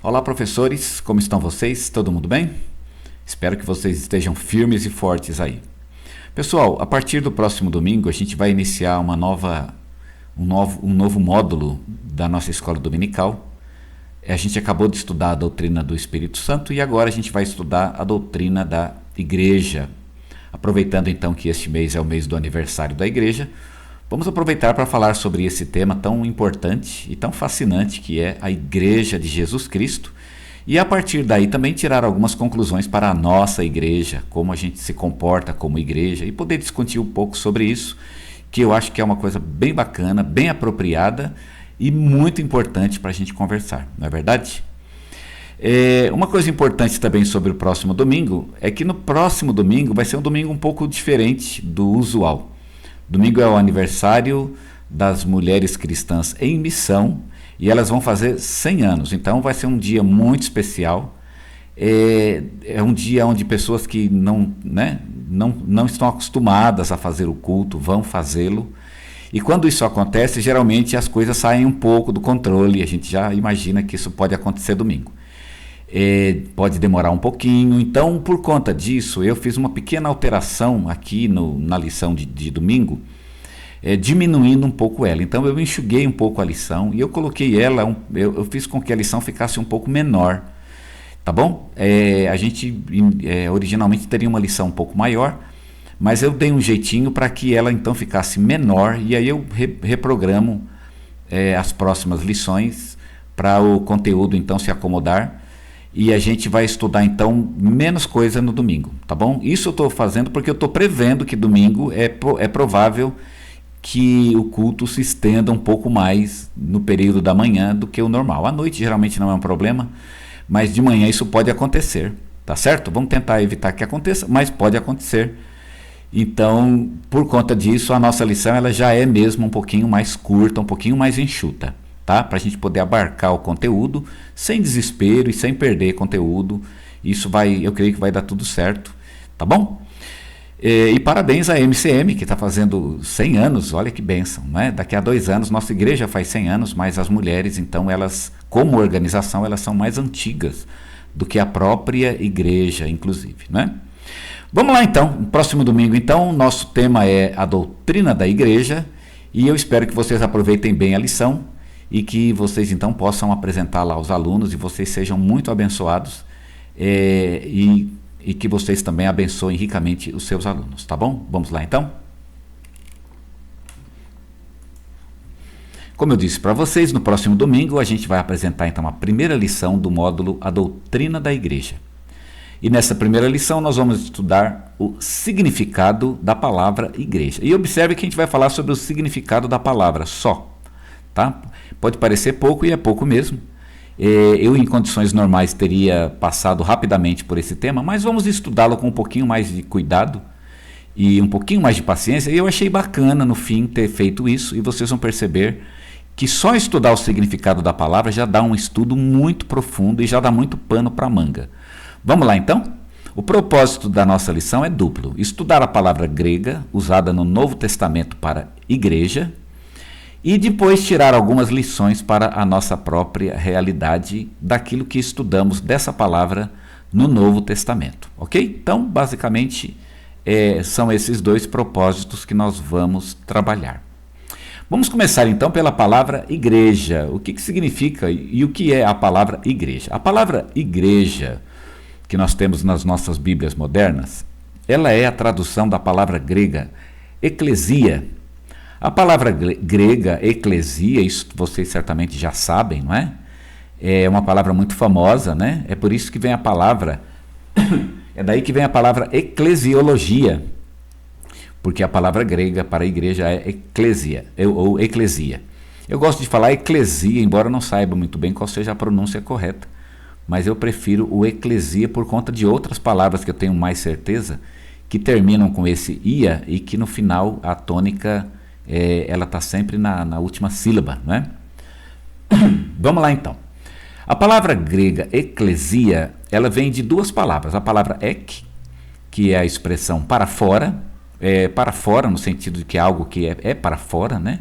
Olá, professores, como estão vocês? Todo mundo bem? Espero que vocês estejam firmes e fortes aí. Pessoal, a partir do próximo domingo a gente vai iniciar um novo módulo da nossa escola dominical. A gente acabou de estudar a doutrina do Espírito Santo e agora a gente vai estudar a doutrina da Igreja. Aproveitando então que este mês é o mês do aniversário da Igreja, vamos aproveitar para falar sobre esse tema tão importante e tão fascinante que é a Igreja de Jesus Cristo e a partir daí também tirar algumas conclusões para a nossa igreja, como a gente se comporta como igreja e poder discutir um pouco sobre isso, que eu acho que é uma coisa bem bacana, bem apropriada e muito importante para a gente conversar, não é verdade? Uma coisa importante também sobre o próximo domingo é que no próximo domingo vai ser um domingo um pouco diferente do usual. Domingo é o aniversário das mulheres cristãs em missão e elas vão fazer 100 anos, então vai ser um dia muito especial. É um dia onde pessoas que não estão acostumadas a fazer o culto vão fazê-lo. E quando isso acontece, geralmente as coisas saem um pouco do controle, a gente já imagina que isso pode acontecer domingo. Pode demorar um pouquinho, então por conta disso eu fiz uma pequena alteração aqui na lição de domingo, diminuindo um pouco ela. Então eu enxuguei um pouco a lição e eu coloquei ela, eu fiz com que a lição ficasse um pouco menor, tá bom? A gente originalmente teria uma lição um pouco maior, mas eu dei um jeitinho para que ela então ficasse menor e aí eu reprogramo as próximas lições para o conteúdo então se acomodar. E a gente vai estudar então menos coisa no domingo, tá bom? Isso eu estou fazendo porque eu estou prevendo que domingo é provável que o culto se estenda um pouco mais no período da manhã do que o normal. À noite geralmente não é um problema, mas de manhã isso pode acontecer, tá certo? Vamos tentar evitar que aconteça, mas pode acontecer. Então, por conta disso, a nossa lição ela já é mesmo um pouquinho mais curta, um pouquinho mais enxuta. Tá? Para a gente poder abarcar o conteúdo sem desespero e sem perder conteúdo. Isso eu creio que vai dar tudo certo, tá bom? E parabéns à MCM que está fazendo 100 anos, olha que bênção, né? Daqui a 2 anos nossa igreja faz 100 anos, mas as mulheres então elas, como organização, elas são mais antigas do que a própria igreja, inclusive, né? Vamos lá então, no próximo domingo então, nosso tema é a doutrina da igreja e eu espero que vocês aproveitem bem a lição e que vocês então possam apresentá-la aos alunos e vocês sejam muito abençoados e que vocês também abençoem ricamente os seus alunos, tá bom? Vamos lá então? Como eu disse para vocês, no próximo domingo a gente vai apresentar então a primeira lição do módulo A Doutrina da Igreja. E nessa primeira lição nós vamos estudar o significado da palavra igreja. E observe que a gente vai falar sobre o significado da palavra só. Tá? Pode parecer pouco e é pouco mesmo. Eu em condições normais teria passado rapidamente por esse tema, mas vamos estudá-lo com um pouquinho mais de cuidado e um pouquinho mais de paciência. E eu achei bacana no fim ter feito isso e vocês vão perceber que só estudar o significado da palavra já dá um estudo muito profundo e já dá muito pano para manga. Vamos lá então? O propósito da nossa lição é duplo: estudar a palavra grega usada no Novo Testamento para igreja e depois tirar algumas lições para a nossa própria realidade daquilo que estudamos dessa palavra no Novo Testamento, ok? Então, basicamente, são esses dois propósitos que nós vamos trabalhar. Vamos começar então pela palavra igreja. O que significa e o que é a palavra igreja? A palavra igreja, que nós temos nas nossas Bíblias modernas, ela é a tradução da palavra grega eclesia. A palavra grega, eclesia, isso vocês certamente já sabem, não é? É uma palavra muito famosa, né? É por isso que vem a palavra, é daí que vem a palavra eclesiologia, porque a palavra grega para a igreja é eclesia, ou eclesia. Eu gosto de falar eclesia, embora não saiba muito bem qual seja a pronúncia correta, mas eu prefiro o eclesia por conta de outras palavras que eu tenho mais certeza, que terminam com esse ia e que no final a tônica ela está sempre na última sílaba, né? Vamos lá então. A palavra grega eclesia, ela vem de duas palavras. A palavra ek, que é a expressão para fora no sentido de que é algo que é para fora, né?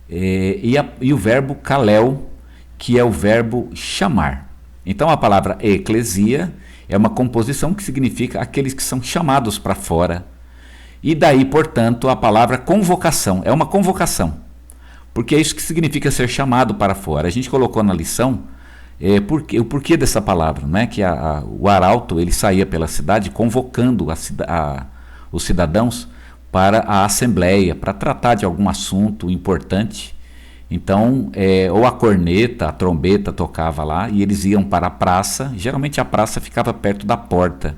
E o verbo kalel, que é o verbo chamar. Então a palavra eclesia é uma composição que significa aqueles que são chamados para fora. E daí, portanto, a palavra convocação, é uma convocação. Porque é isso que significa ser chamado para fora. A gente colocou na lição o porquê dessa palavra, né? Que o arauto ele saía pela cidade convocando os cidadãos para a assembleia, para tratar de algum assunto importante. Então, ou a corneta, a trombeta tocava lá e eles iam para a praça. Geralmente a praça ficava perto da porta.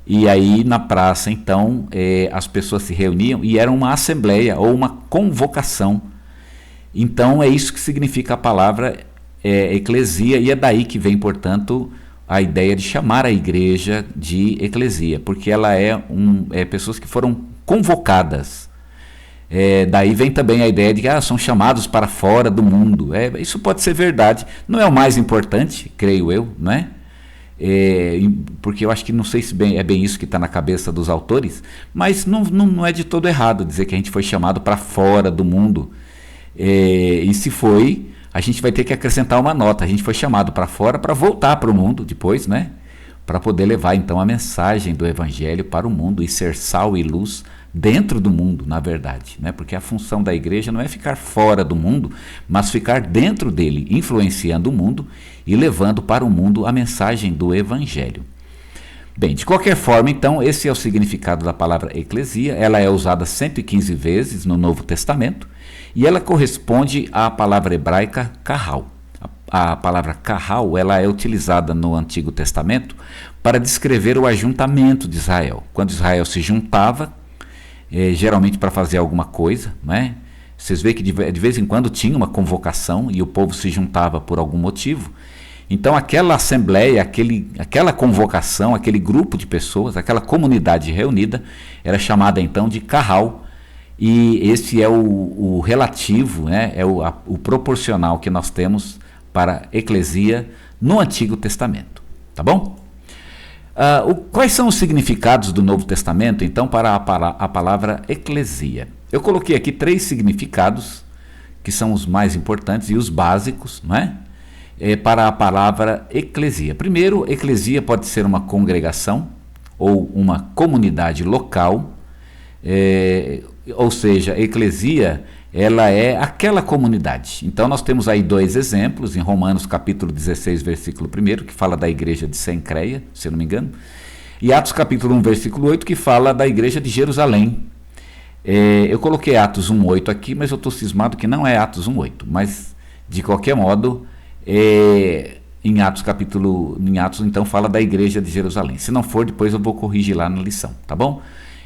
E aí na praça, então, as pessoas se reuniam e era uma assembleia ou uma convocação. Então é isso que significa a palavra eclesia, e é daí que vem, portanto, a ideia de chamar a igreja de eclesia, porque ela é pessoas que foram convocadas. Daí vem também a ideia de que são chamados para fora do mundo. Isso pode ser verdade, não é o mais importante, creio eu, não é? Porque eu acho que não sei se é bem isso que está na cabeça dos autores, mas não é de todo errado dizer que a gente foi chamado para fora do mundo. E se foi, a gente vai ter que acrescentar uma nota. A gente foi chamado para fora para voltar para o mundo depois, né? Para poder levar então a mensagem do Evangelho para o mundo e ser sal e luz dentro do mundo, na verdade, né? Porque a função da igreja não é ficar fora do mundo, mas ficar dentro dele, influenciando o mundo e levando para o mundo a mensagem do Evangelho. Bem, de qualquer forma, então, esse é o significado da palavra eclesia. Ela é usada 115 vezes no Novo Testamento e ela corresponde à palavra hebraica kahal. A palavra kahal ela é utilizada no Antigo Testamento para descrever o ajuntamento de Israel. Quando Israel se juntava, geralmente para fazer alguma coisa, né? Vocês veem que de vez em quando tinha uma convocação e o povo se juntava por algum motivo. Então aquela assembleia, aquela convocação, aquele grupo de pessoas, aquela comunidade reunida, era chamada então de kahal, e esse é o relativo, né? O proporcional que nós temos para eclesia no Antigo Testamento, tá bom? Quais são os significados do Novo Testamento, então, para a palavra eclesia? Eu coloquei aqui 3 significados, que são os mais importantes e os básicos, não é? Para a palavra eclesia. Primeiro, eclesia pode ser uma congregação ou uma comunidade local, ou seja, eclesia ela é aquela comunidade. Então nós temos aí 2 exemplos, em Romanos capítulo 16, versículo 1, que fala da igreja de Sencreia, se eu não me engano, e Atos capítulo 1, versículo 8, que fala da igreja de Jerusalém. Eu coloquei Atos 1,8 aqui, mas eu estou cismado que não é Atos 1,8, mas de qualquer modo, em Atos então fala da igreja de Jerusalém. Se não for, depois eu vou corrigir lá na lição, tá bom?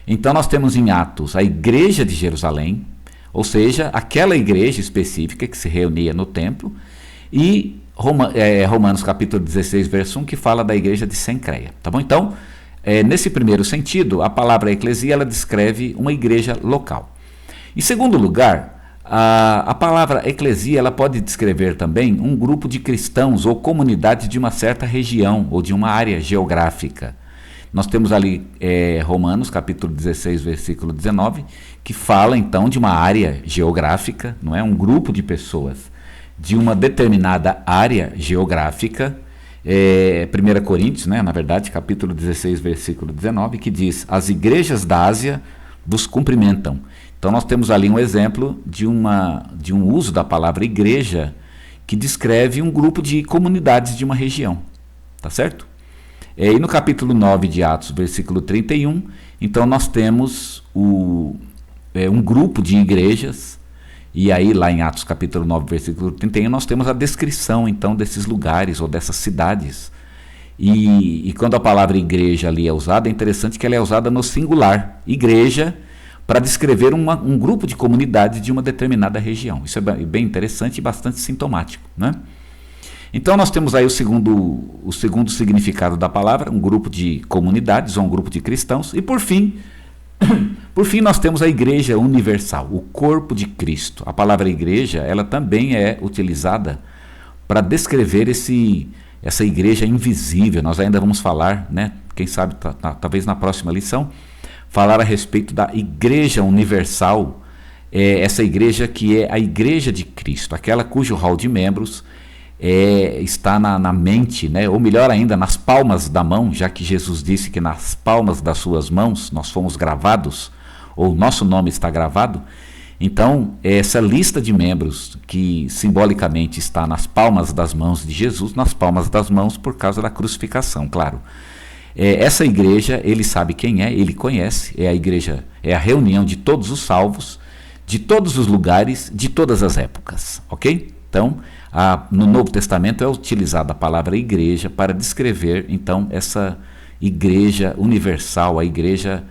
Então nós temos em Atos a igreja de Jerusalém, ou seja, aquela igreja específica que se reunia no templo, e Romanos capítulo 16, verso 1, que fala da igreja de Sencreia, tá bom? Então, nesse primeiro sentido, a palavra eclesia, ela descreve uma igreja local. Em segundo lugar, a palavra eclesia, ela pode descrever também um grupo de cristãos ou comunidade de uma certa região ou de uma área geográfica. Nós temos ali Romanos capítulo 16, versículo 19, que fala então de uma área geográfica, não é? Um grupo de pessoas de uma determinada área geográfica. 1 Coríntios, né? Na verdade, capítulo 16, versículo 19, que diz: as igrejas da Ásia vos cumprimentam. Então nós temos ali um exemplo de um uso da palavra igreja que descreve um grupo de comunidades de uma região, tá certo? E no capítulo 9 de Atos, versículo 31, então nós temos um grupo de igrejas, e aí lá em Atos capítulo 9, versículo 31, nós temos a descrição então desses lugares ou dessas cidades. E quando a palavra igreja ali é usada, é interessante que ela é usada no singular, igreja, para descrever um grupo de comunidades de uma determinada região. Isso é bem interessante e bastante sintomático, né? Então nós temos aí o segundo significado da palavra, um grupo de comunidades ou um grupo de cristãos. E por fim nós temos a igreja universal, o corpo de Cristo. A palavra igreja, ela também é utilizada para descrever essa igreja invisível. Nós ainda vamos falar, né? Quem sabe, talvez na próxima lição, falar a respeito da igreja universal, essa igreja que é a igreja de Cristo, aquela cujo hall de membros está na mente, né? Ou melhor ainda, nas palmas da mão, já que Jesus disse que nas palmas das suas mãos nós fomos gravados, ou nosso nome está gravado. Então, essa lista de membros que simbolicamente está nas palmas das mãos de Jesus, nas palmas das mãos por causa da crucificação, claro. Essa igreja, ele sabe quem é, ele conhece, é a igreja, é a reunião de todos os salvos, de todos os lugares, de todas as épocas, ok? Então, no Novo Testamento é utilizada a palavra igreja para descrever, então, essa igreja universal, a igreja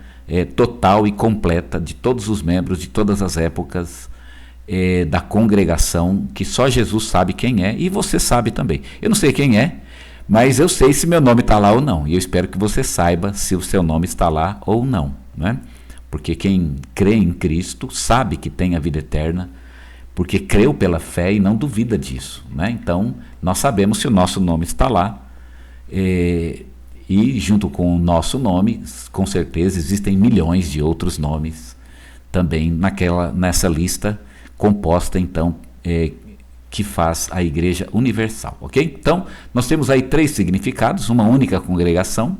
total e completa de todos os membros de todas as épocas da congregação, que só Jesus sabe quem é e você sabe também. Eu não sei quem é, mas eu sei se meu nome está lá ou não, e eu espero que você saiba se o seu nome está lá ou não, né? Porque quem crê em Cristo sabe que tem a vida eterna, porque creu pela fé e não duvida disso, né? Então, nós sabemos se o nosso nome está lá, e junto com o nosso nome, com certeza existem milhões de outros nomes também nessa lista composta, então, que faz a Igreja Universal, ok? Então, nós temos aí 3 significados: uma única congregação,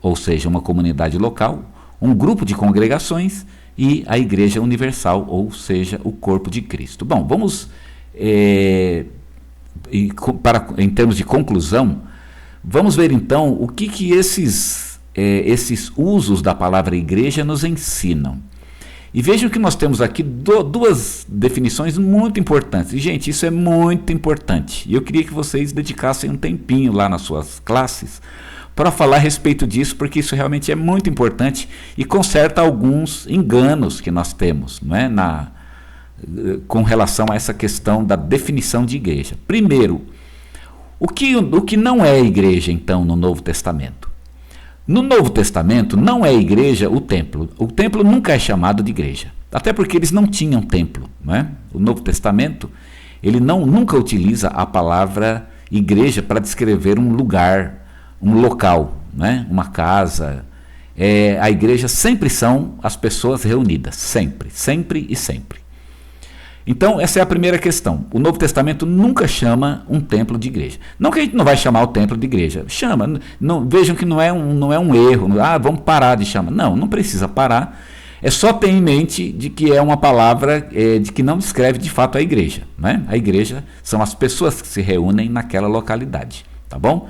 ou seja, uma comunidade local, um grupo de congregações e a Igreja Universal, ou seja, o corpo de Cristo. Bom, vamos, em termos de conclusão, vamos ver então o que esses usos da palavra igreja nos ensinam. E vejam que nós temos aqui 2 definições muito importantes. E, gente, isso é muito importante. E eu queria que vocês dedicassem um tempinho lá nas suas classes para falar a respeito disso, porque isso realmente é muito importante e conserta alguns enganos que nós temos, não é? Com relação a essa questão da definição de igreja. Primeiro, o que não é igreja, então, no Novo Testamento? No Novo Testamento não é igreja o templo. O templo nunca é chamado de igreja, até porque eles não tinham templo, não é? O Novo Testamento, ele nunca utiliza a palavra igreja para descrever um lugar, um local, não é? Uma casa. A igreja sempre são as pessoas reunidas, sempre, sempre e sempre. Então, essa é a primeira questão. O Novo Testamento nunca chama um templo de igreja. Não que a gente não vai chamar o templo de igreja. Chama. Não, vejam que não é um erro. Vamos parar de chamar. Não precisa parar. É só ter em mente de que é uma palavra de que não descreve de fato a igreja, né? A igreja são as pessoas que se reúnem naquela localidade, tá bom?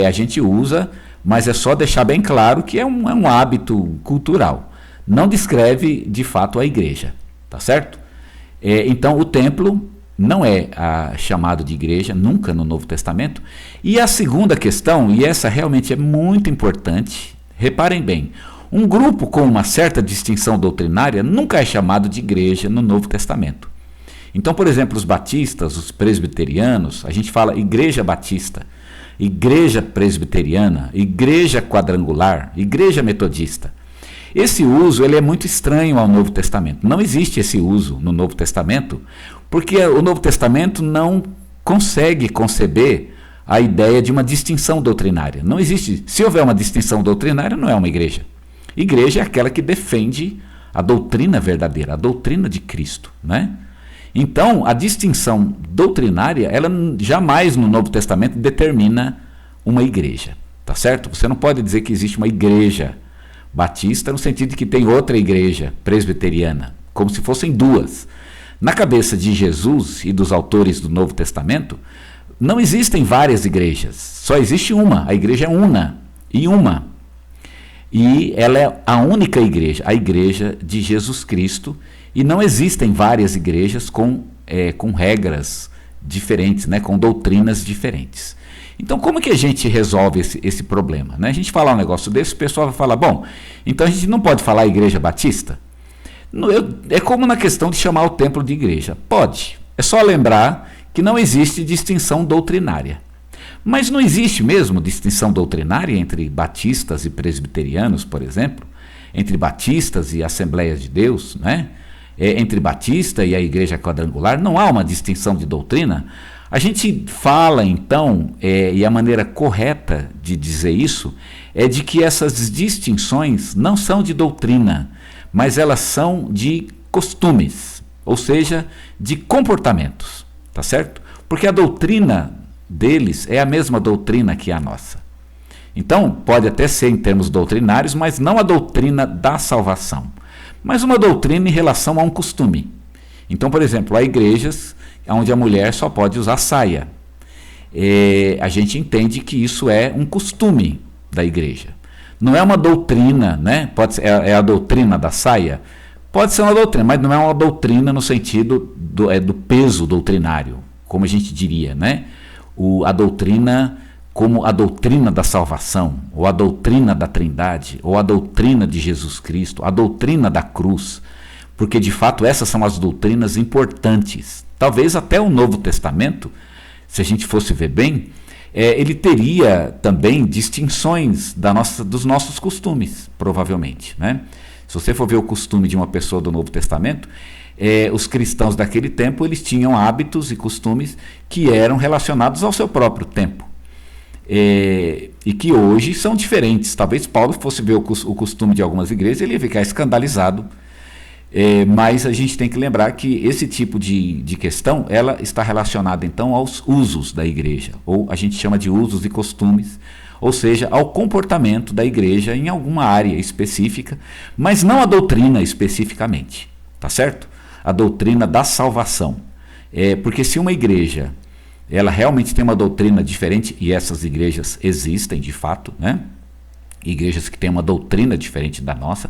A gente usa, mas é só deixar bem claro que é um hábito cultural. Não descreve de fato a igreja, tá certo? Então, o templo não é chamado de igreja, nunca no Novo Testamento. E a segunda questão, e essa realmente é muito importante, reparem bem, um grupo com uma certa distinção doutrinária nunca é chamado de igreja no Novo Testamento. Então, por exemplo, os batistas, os presbiterianos, a gente fala igreja batista, igreja presbiteriana, igreja quadrangular, igreja metodista. Esse uso ele é muito estranho ao Novo Testamento. Não existe esse uso no Novo Testamento, porque o Novo Testamento não consegue conceber a ideia de uma distinção doutrinária. Não existe. Se houver uma distinção doutrinária, não é uma igreja. Igreja é aquela que defende a doutrina verdadeira, a doutrina de Cristo, né? Então, a distinção doutrinária, ela jamais no Novo Testamento determina uma igreja, tá certo? Você não pode dizer que existe uma igreja batista no sentido de que tem outra igreja presbiteriana, como se fossem 2. Na cabeça de Jesus e dos autores do Novo Testamento, não existem várias igrejas, só existe uma, a igreja é una e uma. E ela é a única igreja, a igreja de Jesus Cristo, e não existem várias igrejas com regras diferentes, né, com doutrinas diferentes. Então, como que a gente resolve esse problema, né? A gente falar um negócio desse, o pessoal vai falar, bom, então a gente não pode falar igreja batista? É como na questão de chamar o templo de igreja. Pode. É só lembrar que não existe distinção doutrinária. Mas não existe mesmo distinção doutrinária entre batistas e presbiterianos, por exemplo, entre batistas e Assembleias de Deus, né? Entre batista e a igreja quadrangular, não há uma distinção de doutrina. A gente fala, então, e a maneira correta de dizer isso, é de que essas distinções não são de doutrina, mas elas são de costumes, ou seja, de comportamentos, tá certo? Porque a doutrina deles é a mesma doutrina que a nossa. Então, pode até ser em termos doutrinários, mas não a doutrina da salvação, mas uma doutrina em relação a um costume. Então, por exemplo, há igrejas onde a mulher só pode usar saia. A gente entende que isso é um costume da igreja. Não é uma doutrina, né? Pode ser, é a doutrina da saia? Pode ser uma doutrina, mas não é uma doutrina no sentido do peso doutrinário, como a gente diria, né? A doutrina como a doutrina da salvação, ou a doutrina da Trindade, ou a doutrina de Jesus Cristo, a doutrina da cruz, porque de fato essas são as doutrinas importantes. Talvez até o Novo Testamento, se a gente fosse ver bem, ele teria também distinções dos nossos costumes, provavelmente, né? Se você for ver o costume de uma pessoa do Novo Testamento, os cristãos daquele tempo eles tinham hábitos e costumes que eram relacionados ao seu próprio tempo. E que hoje são diferentes. Talvez Paulo fosse ver o costume de algumas igrejas, ele ia ficar escandalizado. Mas a gente tem que lembrar que esse tipo de questão, ela está relacionada então aos usos da igreja, ou a gente chama de usos e costumes, ou seja, ao comportamento da igreja em alguma área específica, mas não a doutrina especificamente, tá certo? A doutrina da salvação. Porque se uma igreja ela realmente tem uma doutrina diferente, e essas igrejas existem de fato, né? Igrejas que têm uma doutrina diferente da nossa.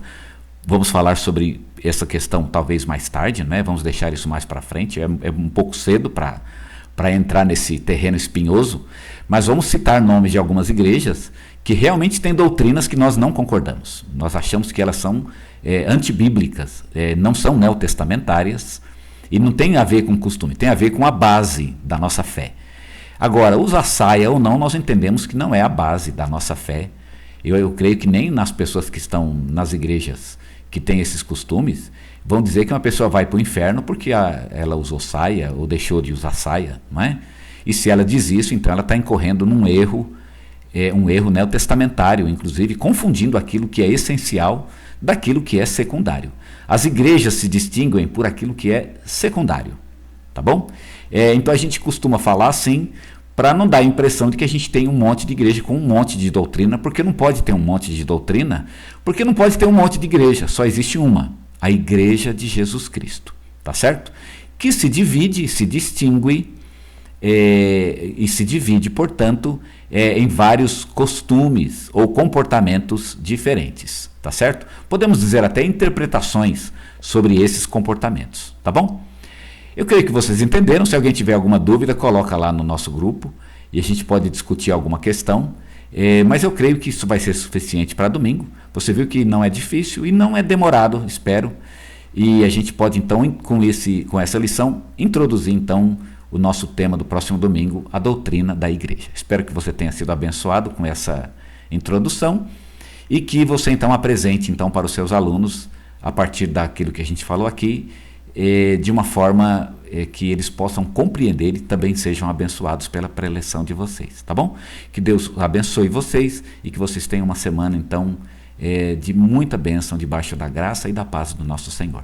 Vamos falar sobre essa questão talvez mais tarde, né? Vamos deixar isso mais para frente, é um pouco cedo para entrar nesse terreno espinhoso, mas vamos citar nomes de algumas igrejas que realmente têm doutrinas que nós não concordamos. Nós achamos que elas são antibíblicas, não são neotestamentárias, e não tem a ver com costume, tem a ver com a base da nossa fé. Agora, usar saia ou não, nós entendemos que não é a base da nossa fé. Eu creio que nem nas pessoas que estão nas igrejas que têm esses costumes vão dizer que uma pessoa vai para o inferno porque ela usou saia ou deixou de usar saia, não é? E se ela diz isso, então ela está incorrendo num erro, um erro neotestamentário, inclusive confundindo aquilo que é essencial daquilo que é secundário. As igrejas se distinguem por aquilo que é secundário, tá bom? Então a gente costuma falar assim, para não dar a impressão de que a gente tem um monte de igreja com um monte de doutrina, porque não pode ter um monte de doutrina, porque não pode ter um monte de igreja, só existe uma, a Igreja de Jesus Cristo, tá certo? Que se divide, se distingue e se divide, portanto, em vários costumes ou comportamentos diferentes, tá certo? Podemos dizer até interpretações sobre esses comportamentos, tá bom? Eu creio que vocês entenderam. Se alguém tiver alguma dúvida, coloca lá no nosso grupo e a gente pode discutir alguma questão. Mas eu creio que isso vai ser suficiente para domingo. Você viu que não é difícil e não é demorado, espero. E a gente pode então, com essa lição, introduzir então o nosso tema do próximo domingo, a doutrina da igreja. Espero que você tenha sido abençoado com essa introdução e que você então apresente então para os seus alunos, a partir daquilo que a gente falou aqui, de uma forma que eles possam compreender e também sejam abençoados pela preleção de vocês, tá bom? Que Deus abençoe vocês e que vocês tenham uma semana, então, de muita bênção debaixo da graça e da paz do nosso Senhor.